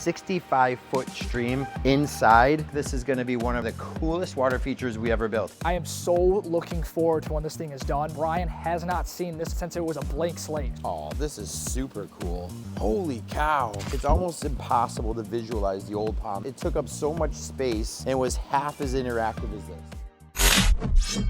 65-foot stream inside. This is gonna be one of the coolest water features we ever built. I am so looking forward to when this thing is done. Brian has not seen this since it was a blank slate. Oh, this is super cool. Holy cow. It's almost impossible to visualize the old pond. It took up so much space and was half as interactive as this.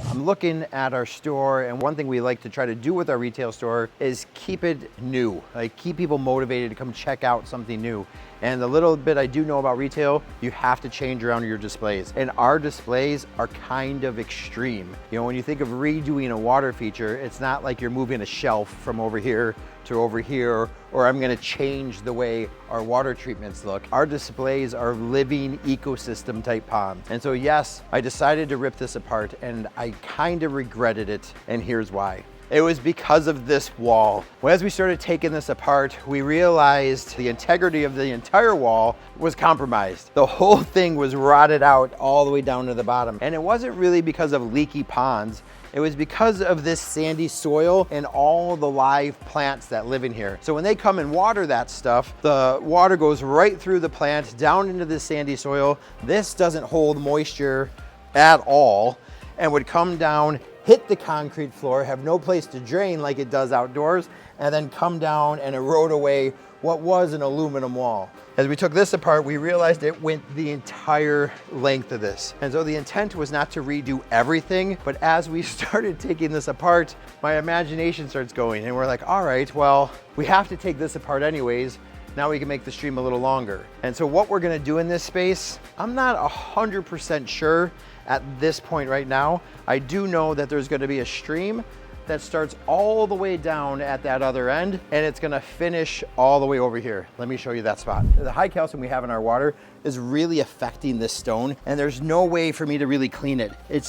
I'm looking at our store, and one thing we like to try to do with our retail store is keep it new, like keep people motivated to come check out something new. And the little bit I do know about retail, you have to change around your displays. And our displays are kind of extreme. You know, when you think of redoing a water feature, it's not like you're moving a shelf from over here to over here, or I'm gonna change the way our water treatments look. Our displays are living ecosystem type ponds. And so yes, I decided to rip this apart, and I kind of regretted it, and here's why. It was because of this wall. Well, as we started taking this apart, we realized the integrity of the entire wall was compromised. The whole thing was rotted out all the way down to the bottom. And it wasn't really because of leaky ponds. It was because of this sandy soil and all the live plants that live in here. So when they come and water that stuff, the water goes right through the plant down into the sandy soil. This doesn't hold moisture at all and would come down, hit the concrete floor, have no place to drain like it does outdoors, and then come down and erode away what was an aluminum wall. As we took this apart, we realized it went the entire length of this. And so the intent was not to redo everything, but as we started taking this apart, my imagination starts going, and we're like, all right, well, we have to take this apart anyways. Now we can make the stream a little longer. And so what we're gonna do in this space, I'm not 100% sure at this point right now. I do know that there's gonna be a stream that starts all the way down at that other end, and it's gonna finish all the way over here. Let me show you that spot. The high calcium we have in our water is really affecting this stone, and there's no way for me to really clean it. It's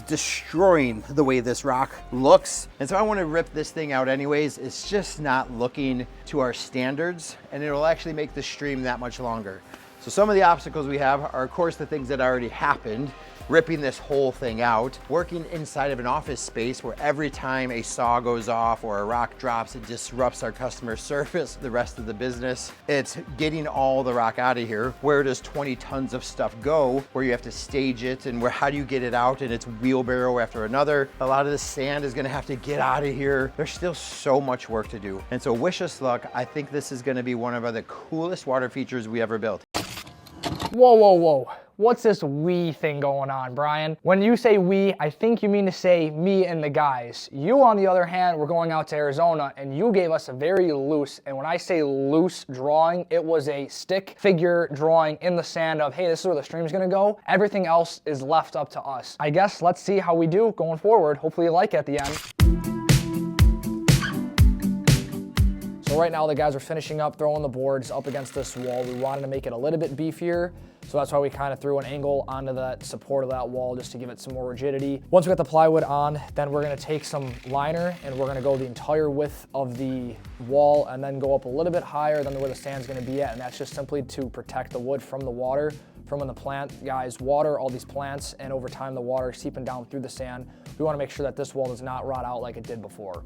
destroying the way this rock looks. And so I wanna rip this thing out anyways. It's just not looking to our standards, and it'll actually make the stream that much longer. So some of the obstacles we have are, of course, the things that already happened, ripping this whole thing out, working inside of an office space where every time a saw goes off or a rock drops, it disrupts our customer service, the rest of the business. It's getting all the rock out of here. Where does 20 tons of stuff go? Where you have to stage it, and how do you get it out? And it's wheelbarrow after another. A lot of the sand is gonna have to get out of here. There's still so much work to do. And so wish us luck. I think this is gonna be one of the coolest water features we ever built. Whoa, whoa, whoa. What's this we thing going on, Brian? When you say we, I think you mean to say me and the guys. You, on the other hand, were going out to Arizona, and you gave us a very loose, and when I say loose drawing, it was a stick figure drawing in the sand of, hey, this is where the stream's gonna go. Everything else is left up to us. I guess let's see how we do going forward. Hopefully you like it at the end. So right now the guys are finishing up throwing the boards up against this wall. We wanted to make it a little bit beefier, so that's why we kind of threw an angle onto that support of that wall just to give it some more rigidity. Once we got the plywood on, then we're gonna take some liner and we're gonna go the entire width of the wall and then go up a little bit higher than where the sand's gonna be at, and that's just simply to protect the wood from the water, from when the plant guys water all these plants, and over time the water seeping down through the sand. We wanna make sure that this wall does not rot out like it did before.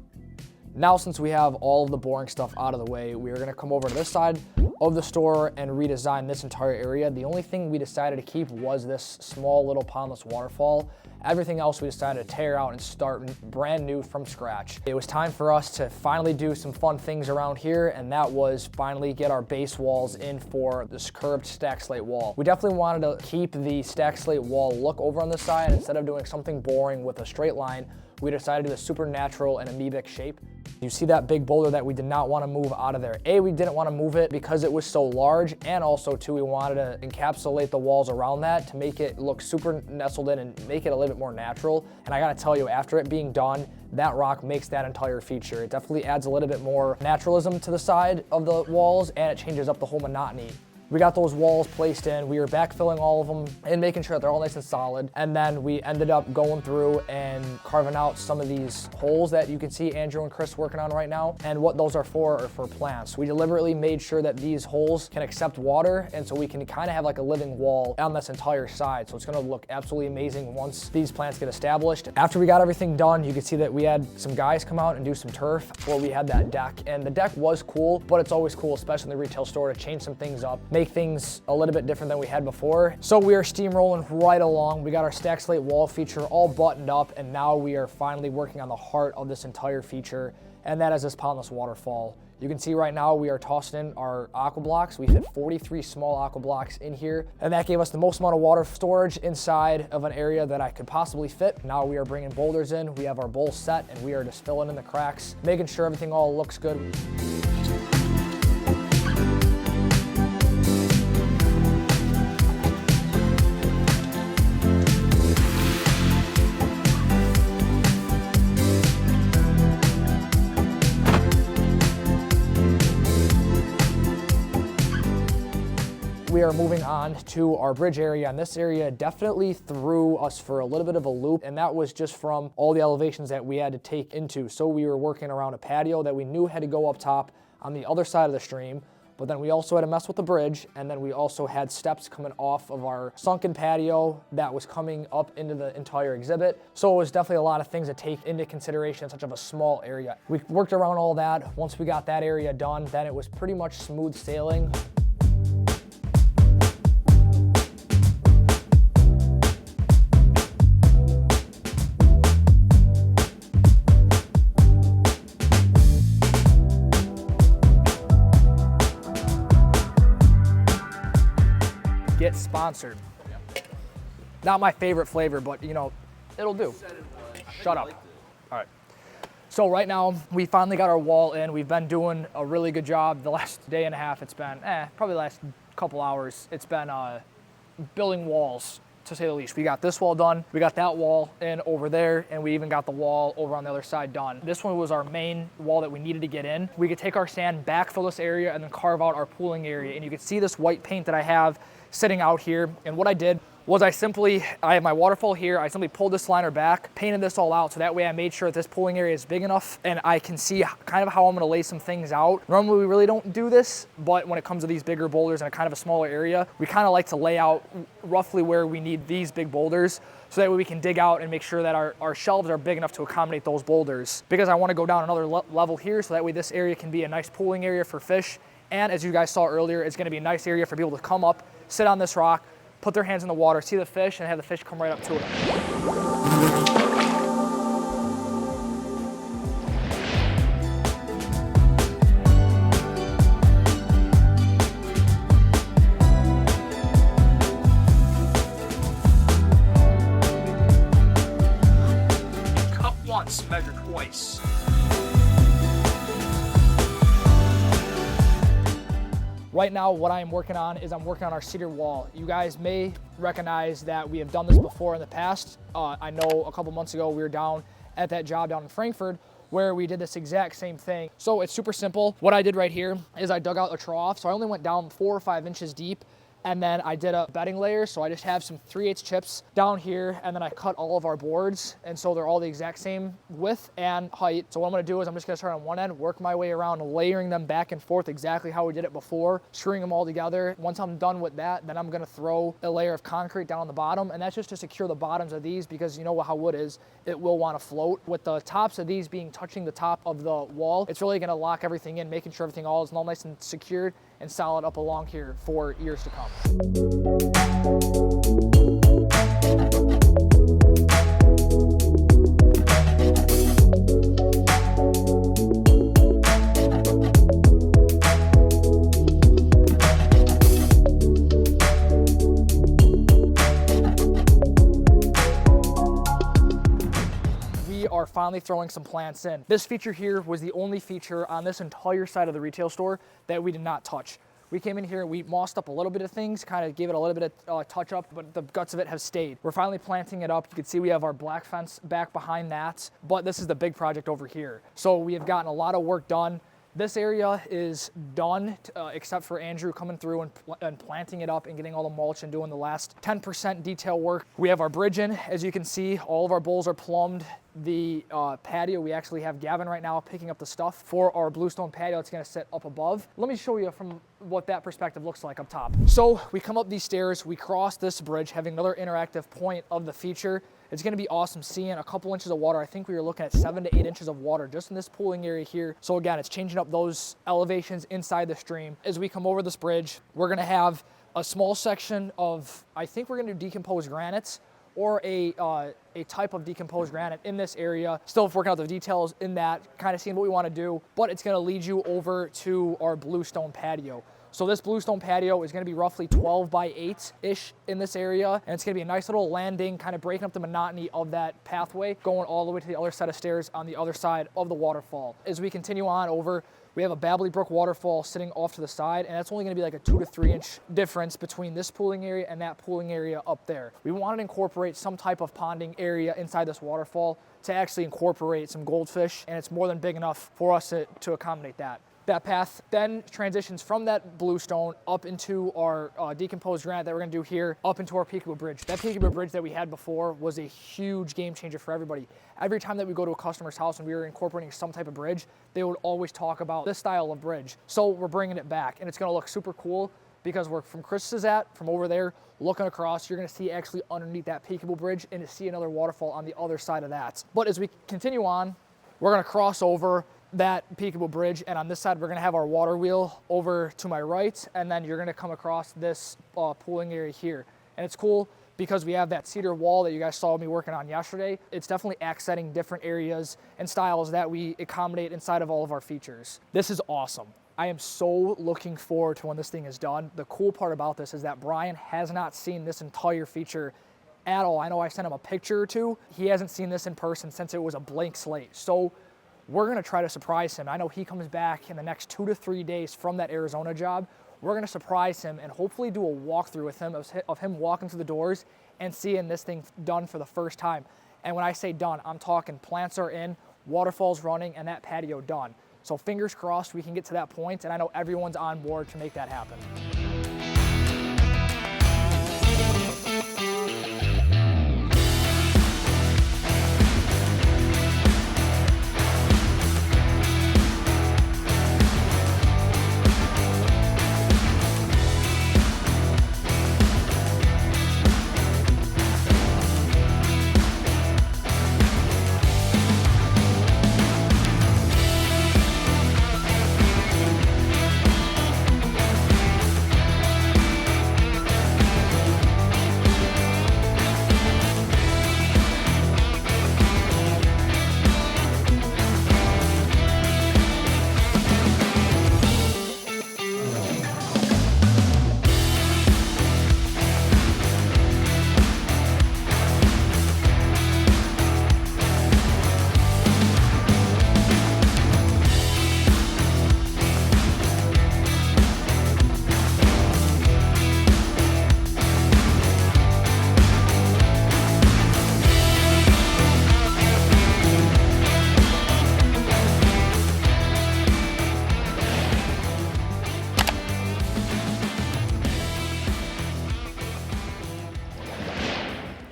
Now, since we have all of the boring stuff out of the way, we are gonna come over to this side of the store and redesign this entire area. The only thing we decided to keep was this small little pondless waterfall. Everything else we decided to tear out and start brand new from scratch. It was time for us to finally do some fun things around here, and that was finally get our base walls in for this curved stack slate wall. We definitely wanted to keep the stack slate wall look over on this side. Instead of doing something boring with a straight line, we decided to do a supernatural and amoebic shape. You see that big boulder that we did not want to move out of there. A, we didn't want to move it because it was so large, and also two, we wanted to encapsulate the walls around that to make it look super nestled in and make it a little bit more natural. And I gotta tell you, after it being done, that rock makes that entire feature. It definitely adds a little bit more naturalism to the side of the walls, and it changes up the whole monotony. We got those walls placed in. We were backfilling all of them and making sure that they're all nice and solid. And then we ended up going through and carving out some of these holes that you can see Andrew and Chris working on right now. And what those are for plants. We deliberately made sure that these holes can accept water, and so we can kind of have like a living wall on this entire side. So it's gonna look absolutely amazing once these plants get established. After we got everything done, you can see that we had some guys come out and do some turf before we had that deck. And the deck was cool, but it's always cool, especially in the retail store, to change some things up, make things a little bit different than we had before. So we are steamrolling right along. We got our stack slate wall feature all buttoned up, and now we are finally working on the heart of this entire feature, and that is this pondless waterfall. You can see right now we are tossing in our aqua blocks. We fit 43 small aqua blocks in here, and that gave us the most amount of water storage inside of an area that I could possibly fit. Now we are bringing boulders in. We have our bowl set, and we are just filling in the cracks, making sure everything all looks good. We are moving on to our bridge area, and this area definitely threw us for a little bit of a loop, and that was just from all the elevations that we had to take into. So we were working around a patio that we knew had to go up top on the other side of the stream, but then we also had to mess with the bridge, and then we also had steps coming off of our sunken patio that was coming up into the entire exhibit. So it was definitely a lot of things to take into consideration in such of a small area. We worked around all that. Once we got that area done, then it was pretty much smooth sailing. Get sponsored. Not my favorite flavor, but you know, it'll do. Shut up. All right. So right now, we finally got our wall in. We've been doing a really good job the last day and a half. It's been, probably the last couple hours. It's been building walls, to say the least. We got this wall done. We got that wall in over there, and we even got the wall over on the other side done. This one was our main wall that we needed to get in. We could take our sand, backfill this area, and then carve out our pooling area. And you can see this white paint that I have sitting out here. And what I did was I have my waterfall here. I simply pulled this liner back, painted this all out, so that way I made sure that this pooling area is big enough and I can see kind of how I'm gonna lay some things out. Normally we really don't do this, but when it comes to these bigger boulders in a kind of a smaller area, we kind of like to lay out roughly where we need these big boulders, so that way we can dig out and make sure that our shelves are big enough to accommodate those boulders. Because I wanna go down another level here, so that way this area can be a nice pooling area for fish. And as you guys saw earlier, it's gonna be a nice area for people to come up, sit on this rock, put their hands in the water, see the fish, and have the fish come right up to it. Cut once, measure twice. Right now, what I am working on is I'm working on our Cedar Wall. You guys may recognize that we have done this before in the past. I know a couple months ago we were down at that job down in Frankfurt where we did this exact same thing. So it's super simple. What I did right here is I dug out a trough. So I only went down 4 or 5 inches deep, and then I did a bedding layer. So I just have some 3/8 chips down here, and then I cut all of our boards. And so they're all the exact same width and height. So what I'm gonna do is I'm just gonna start on one end, work my way around, layering them back and forth exactly how we did it before, screwing them all together. Once I'm done with that, then I'm gonna throw a layer of concrete down on the bottom, and that's just to secure the bottoms of these, because you know how wood is, it will wanna float. With the tops of these being touching the top of the wall, it's really gonna lock everything in, making sure everything all is all nice and secured and solid up along here for years to come. We are finally throwing some plants in. This feature here was the only feature on this entire side of the retail store that we did not touch. We came in here, we mossed up a little bit of things, kind of gave it a little bit of touch up, but the guts of it have stayed. We're finally planting it up. You can see we have our black fence back behind that, but this is the big project over here. So we have gotten a lot of work done This area is done, except for Andrew coming through and planting it up and getting all the mulch and doing the last 10% detail work. We have our bridge in. As you can see, all of our bowls are plumbed. The patio, we actually have Gavin right now picking up the stuff for our bluestone patio. It's gonna sit up above. Let me show you from what that perspective looks like up top. So we come up these stairs, we cross this bridge, having another interactive point of the feature. It's gonna be awesome seeing a couple inches of water. I think we were looking at 7 to 8 inches of water just in this pooling area here. So again, it's changing up those elevations inside the stream. As we come over this bridge, we're gonna have a small section of, I think we're gonna do decomposed granites, or a type of decomposed granite in this area. Still working out the details in that, kind of seeing what we want to do, but it's going to lead you over to our bluestone patio. So this bluestone patio is going to be roughly 12 by 8-ish in this area, and it's going to be a nice little landing, kind of breaking up the monotony of that pathway, going all the way to the other set of stairs on the other side of the waterfall. As we continue on over, we have a Babbly Brook waterfall sitting off to the side, and that's only gonna be like a 2 to 3 inch difference between this pooling area and that pooling area up there. We wanted to incorporate some type of ponding area inside this waterfall to actually incorporate some goldfish, and it's more than big enough for us to accommodate that. That path then transitions from that bluestone up into our decomposed granite that we're gonna do here, up into our Peekaboo Bridge. That Peekaboo Bridge that we had before was a huge game changer for everybody. Every time that we go to a customer's house and we were incorporating some type of bridge, they would always talk about this style of bridge. So we're bringing it back, and it's gonna look super cool because we're from Chris's from over there, looking across, you're gonna see actually underneath that Peekaboo Bridge and to see another waterfall on the other side of that. But as we continue on, we're gonna cross over that Peekaboo Bridge, and on this side we're gonna have our water wheel over to my right, and then you're gonna come across this pooling area here. And it's cool because we have that cedar wall that you guys saw me working on yesterday. It's definitely accenting different areas and styles that we accommodate inside of all of our features. This is awesome. I am so looking forward to when this thing is done. The cool part about this is that Brian has not seen this entire feature at all. I know I sent him a picture or two. He hasn't seen this in person since it was a blank slate. So we're gonna try to surprise him. I know he comes back in the next 2 to 3 days from that Arizona job. We're gonna surprise him and hopefully do a walkthrough with him of him walking through the doors and seeing this thing done for the first time. And when I say done, I'm talking plants are in, waterfalls running, and that patio done. So fingers crossed we can get to that point, and I know everyone's on board to make that happen.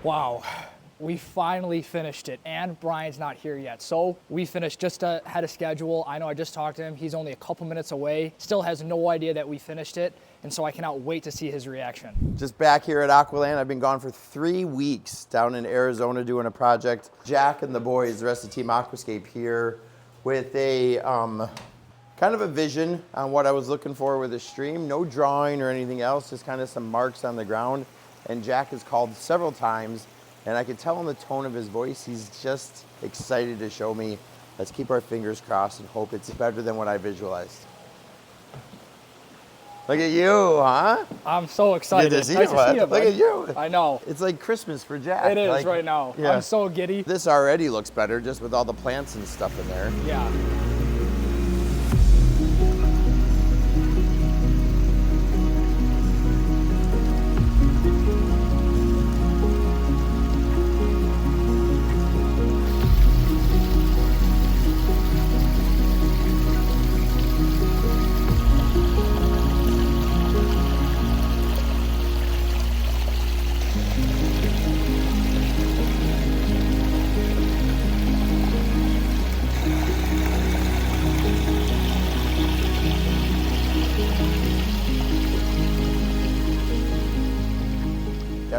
Wow, we finally finished it, and Brian's not here yet. So we finished just ahead of schedule. I know I just talked to him. He's only a couple minutes away, still has no idea that we finished it, and so I cannot wait to see his reaction. Just back here at Aqualand. I've been gone for 3 weeks down in Arizona doing a project. Jack and the boys, the rest of Team Aquascape here with a kind of a vision on what I was looking for with the stream. No drawing or anything else, just kind of some marks on the ground. And Jack has called several times, and I could tell in the tone of his voice, he's just excited to show me. Let's keep our fingers crossed and hope it's better than what I visualized. Look at you, huh? I'm so excited. Good to see you, bud. Look at you. I know. It's like Christmas for Jack. It is right now. Yeah. I'm so giddy. This already looks better just with all the plants and stuff in there. Yeah.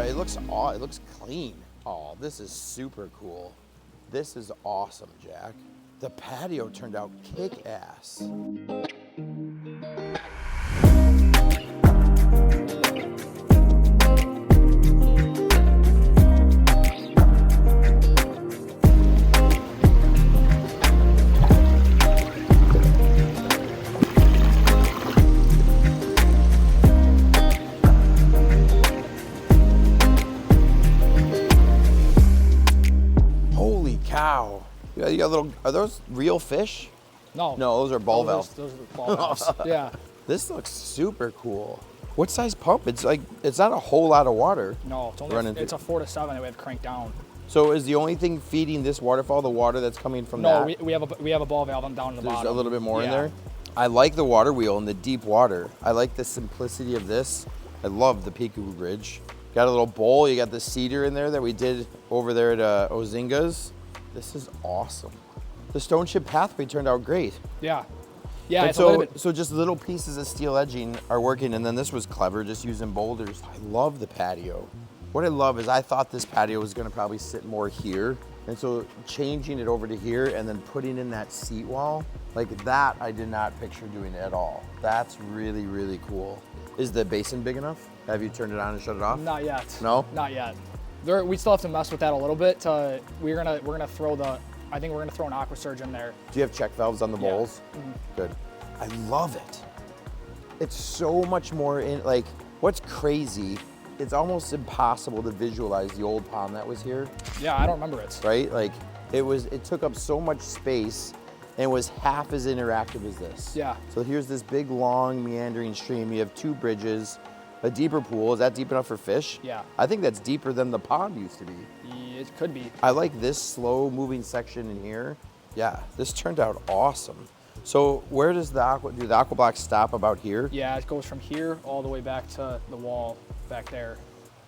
it looks clean. Oh, this is super cool. This is awesome, Jack. The patio turned out kick-ass. Cow. You got little, are those real fish? No. No, those are ball valves. Those are the ball valves. Yeah. This looks super cool. What size pump? It's like, it's not a whole lot of water. No, it's only, it's a 4 to 7 that we have cranked down. So is the only thing feeding this waterfall the water that's coming from that? No, we have a ball valve down in the bottom. There's a little bit more in there? I like the water wheel in the deep water. I like the simplicity of this. I love the Peekaboo Bridge. Got a little bowl. You got the cedar in there that we did over there at Ozinga's. This is awesome. The stone chip pathway turned out great. Yeah. Yeah, and it's a little bit. So just little pieces of steel edging are working, and then this was clever, just using boulders. I love the patio. What I love is I thought this patio was gonna probably sit more here, and so changing it over to here and then putting in that seat wall, like that I did not picture doing at all. That's really, really cool. Is the basin big enough? Have you turned it on and shut it off? Not yet. No? Not yet. We still have to mess with that a little bit. We're gonna throw I think we're gonna throw an aqua surge in there. Do you have check valves on the bowls? Yeah. Mm-hmm. Good. I love it. It's so much more like, what's crazy, it's almost impossible to visualize the old pond that was here. Yeah, I don't remember it. Right? Like, it took up so much space and was half as interactive as this. Yeah. So here's this big, long, meandering stream. You have 2 bridges, a deeper pool. Is that deep enough for fish? Yeah. I think that's deeper than the pond used to be. It could be. I like this slow moving section in here. Yeah, this turned out awesome. So where does the aqua blocks stop about here? Yeah, it goes from here all the way back to the wall back there.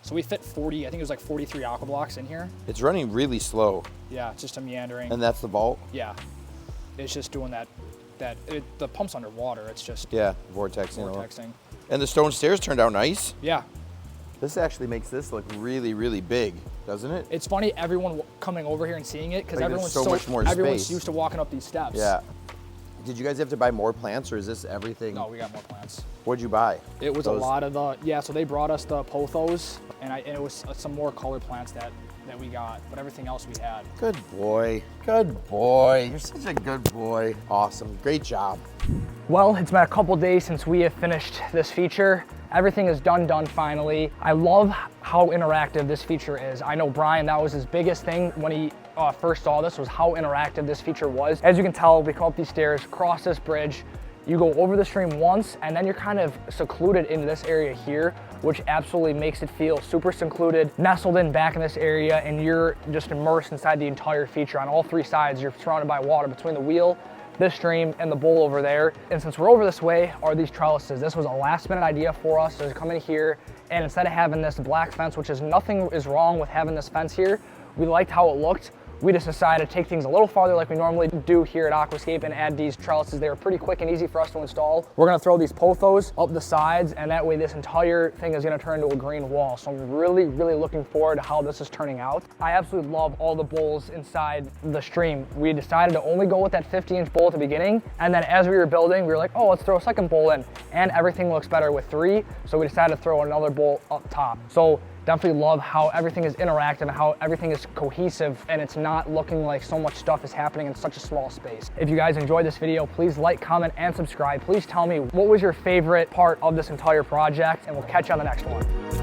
So we fit 40, I think it was like 43 aqua blocks in here. It's running really slow. Yeah, it's just a meandering. And that's the vault? Yeah. It's just doing that the pump's underwater. It's just vortexing. And the stone stairs turned out nice. Yeah. This actually makes this look really, really big, doesn't it? It's funny, everyone coming over here and seeing it, because like everyone's so much more everyone's space. used to walking up these steps. Yeah. Did you guys have to buy more plants, or is this everything? No, we got more plants. What'd you buy? It was a lot of so they brought us the pothos, and it was some more colored plants that we got, but everything else we had. Good boy. Good boy. You're such a good boy. Awesome. Great job. Well, it's been a couple days since we have finished this feature. Everything is done finally. I love how interactive this feature is. I know Brian, that was his biggest thing when he first saw this, was how interactive this feature was. As you can tell, we come up these stairs, cross this bridge, you go over the stream once, and then you're kind of secluded into this area here, which absolutely makes it feel super secluded, nestled in back in this area, and you're just immersed inside the entire feature. On all 3 sides, you're surrounded by water between the wheel, this stream, and the bowl over there. And since we're over this way are these trellises. This was a last minute idea for us to come in here, and instead of having this black fence, which is nothing is wrong with having this fence here, we liked how it looked. We just decided to take things a little farther like we normally do here at Aquascape and add these trellises. They were pretty quick and easy for us to install. We're gonna throw these pothos up the sides, and that way this entire thing is gonna turn into a green wall. So I'm really, really looking forward to how this is turning out. I absolutely love all the bowls inside the stream. We decided to only go with that 50-inch bowl at the beginning, and then as we were building, we were like, oh, let's throw a second bowl in, and everything looks better with 3, so we decided to throw another bowl up top. So definitely love how everything is interactive and how everything is cohesive, and it's not looking like so much stuff is happening in such a small space. If you guys enjoyed this video, please like, comment, and subscribe. Please tell me what was your favorite part of this entire project, and we'll catch you on the next one.